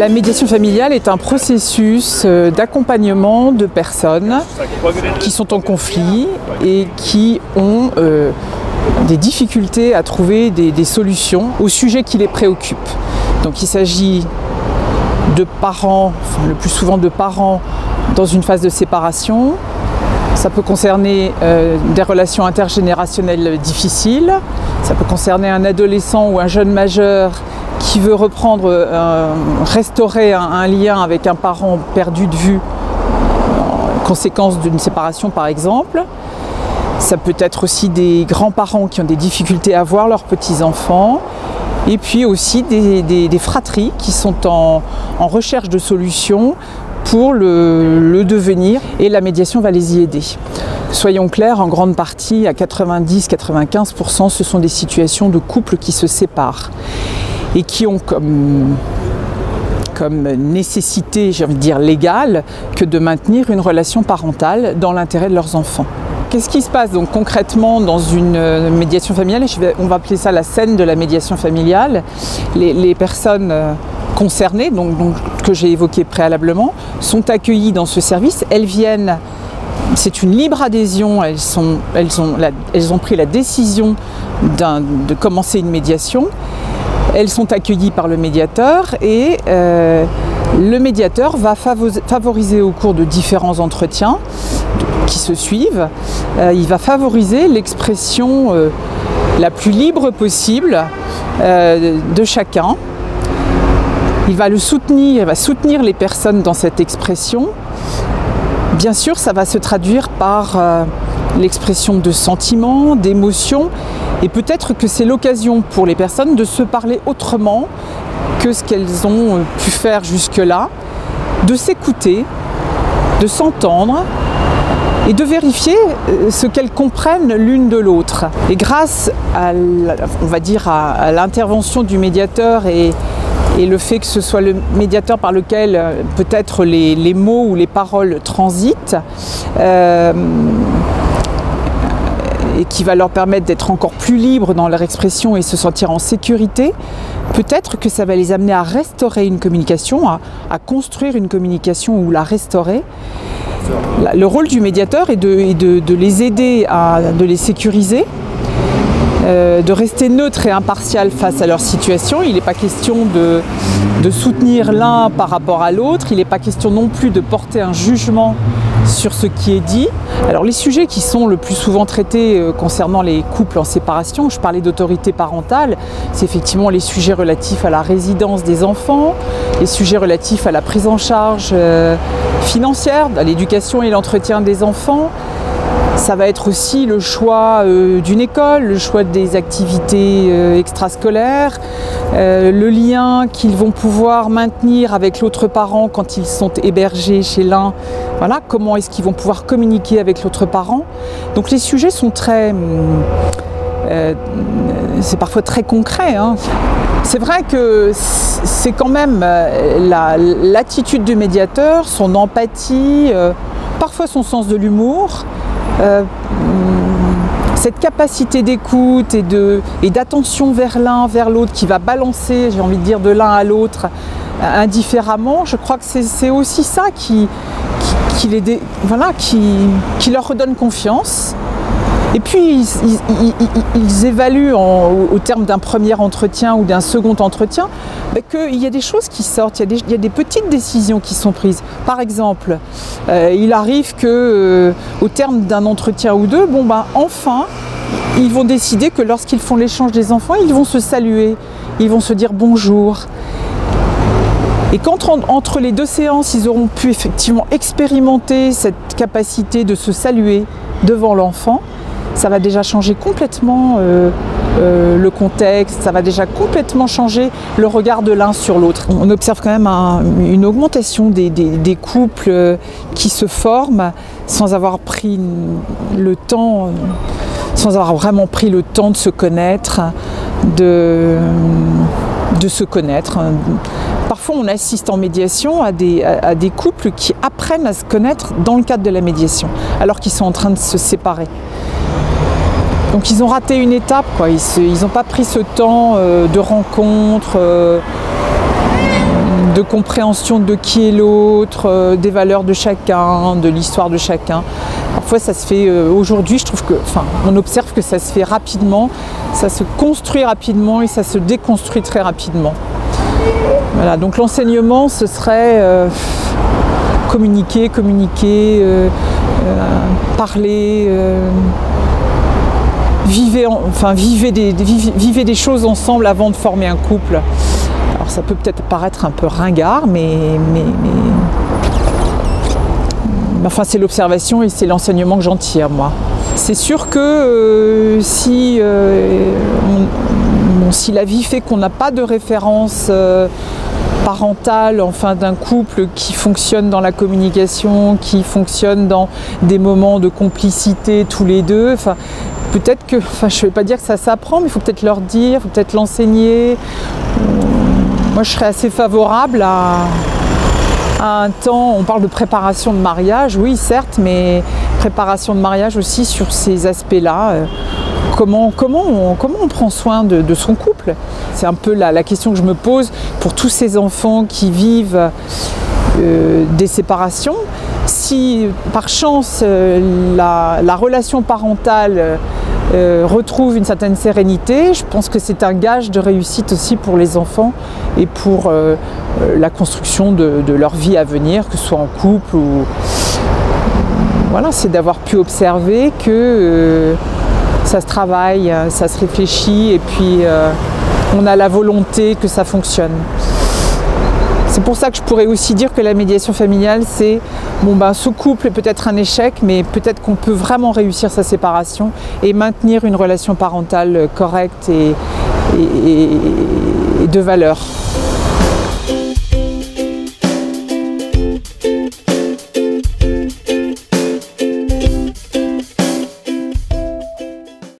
La médiation familiale est un processus d'accompagnement de personnes qui sont en conflit et qui ont des difficultés à trouver des solutions aux sujets qui les préoccupent. Donc il s'agit de parents, le plus souvent de parents dans une phase de séparation. Ça peut concerner des relations intergénérationnelles difficiles. Ça peut concerner un adolescent ou un jeune majeur qui veut restaurer un lien avec un parent perdu de vue, conséquence d'une séparation par exemple. Ça peut être aussi des grands-parents qui ont des difficultés à voir leurs petits-enfants. Et puis aussi des fratries qui sont en recherche de solutions pour le devenir, et la médiation va les y aider. Soyons clairs, en grande partie, à 90-95%, ce sont des situations de couples qui se séparent et qui ont comme nécessité, j'ai envie de dire légale, que de maintenir une relation parentale dans l'intérêt de leurs enfants. Qu'est-ce qui se passe donc concrètement dans une médiation familiale? On va appeler ça la scène de la médiation familiale. Les personnes concernées, donc que j'ai évoquées préalablement, sont accueillies dans ce service. Elles viennent, c'est une libre adhésion, elles ont pris la décision de commencer une médiation. Elles sont accueillies par le médiateur et le médiateur va favoriser au cours de différents entretiens qui se suivent, il va favoriser l'expression la plus libre possible de chacun. Il va soutenir les personnes dans cette expression. Bien sûr, ça va se traduire par l'expression de sentiments, d'émotions, et peut-être que c'est l'occasion pour les personnes de se parler autrement que ce qu'elles ont pu faire jusque-là, de s'écouter, de s'entendre et de vérifier ce qu'elles comprennent l'une de l'autre. Et grâce à l'intervention du médiateur et le fait que ce soit le médiateur par lequel peut-être les mots ou les paroles transitent, et qui va leur permettre d'être encore plus libres dans leur expression et se sentir en sécurité, peut-être que ça va les amener à restaurer une communication, à construire une communication ou la restaurer. Le rôle du médiateur est de les aider, de les sécuriser, de rester neutre et impartial face à leur situation. Il n'est pas question de soutenir l'un par rapport à l'autre, il n'est pas question non plus de porter un jugement sur ce qui est dit. Alors les sujets qui sont le plus souvent traités concernant les couples en séparation, je parlais d'autorité parentale, c'est effectivement les sujets relatifs à la résidence des enfants, les sujets relatifs à la prise en charge financière, à l'éducation et l'entretien des enfants. Ça va être aussi le choix d'une école, le choix des activités extrascolaires, le lien qu'ils vont pouvoir maintenir avec l'autre parent quand ils sont hébergés chez l'un. Voilà, comment est-ce qu'ils vont pouvoir communiquer avec l'autre parent. Donc les sujets sont c'est parfois très concret, hein. C'est vrai que c'est quand même l'attitude du médiateur, son empathie, parfois son sens de l'humour, cette capacité d'écoute et d'attention vers l'un, vers l'autre, qui va balancer, j'ai envie de dire, de l'un à l'autre indifféremment. Je crois que c'est aussi ça qui leur redonne confiance. Et puis ils évaluent au terme d'un premier entretien ou d'un second entretien qu'il y a des choses qui sortent, il y a des petites décisions qui sont prises. Par exemple, il arrive qu'au terme d'un entretien ou deux, enfin, ils vont décider que lorsqu'ils font l'échange des enfants, ils vont se saluer, ils vont se dire bonjour. Et quand entre les deux séances, ils auront pu effectivement expérimenter cette capacité de se saluer devant l'enfant, ça va déjà changer complètement le contexte, ça va déjà complètement changer le regard de l'un sur l'autre. On observe quand même une augmentation des couples qui se forment sans avoir pris le temps, sans avoir vraiment pris le temps de se connaître, de se connaître. Parfois, on assiste en médiation à des couples qui apprennent à se connaître dans le cadre de la médiation, alors qu'ils sont en train de se séparer. Donc ils ont raté une étape, quoi. Ils n'ont pas pris ce temps de rencontre, de compréhension de qui est l'autre, des valeurs de chacun, de l'histoire de chacun. Parfois ça se fait, aujourd'hui je trouve que, on observe que ça se fait rapidement, ça se construit rapidement et ça se déconstruit très rapidement. Voilà, donc l'enseignement ce serait communiquer, parler, vivez des choses ensemble avant de former un couple. Alors ça peut peut-être paraître un peu ringard, mais enfin c'est l'observation et c'est l'enseignement que j'en tire moi. C'est sûr que si la vie fait qu'on n'a pas de référence parentale, enfin d'un couple qui fonctionne dans la communication, qui fonctionne dans des moments de complicité tous les deux, peut-être que, je ne vais pas dire que ça s'apprend, mais il faut peut-être leur dire, il faut peut-être l'enseigner. Moi je serais assez favorable à un temps, on parle de préparation de mariage, oui certes, mais préparation de mariage aussi sur ces aspects-là. Comment on prend soin de son couple? C'est un peu la question que je me pose pour tous ces enfants qui vivent des séparations. Si par chance la relation parentale retrouve une certaine sérénité, je pense que c'est un gage de réussite aussi pour les enfants et pour la construction de leur vie à venir, que ce soit en couple ou... Voilà, c'est d'avoir pu observer que ça se travaille, ça se réfléchit et puis on a la volonté que ça fonctionne. C'est pour ça que je pourrais aussi dire que la médiation familiale, c'est ce couple est peut-être un échec, mais peut-être qu'on peut vraiment réussir sa séparation et maintenir une relation parentale correcte et de valeur.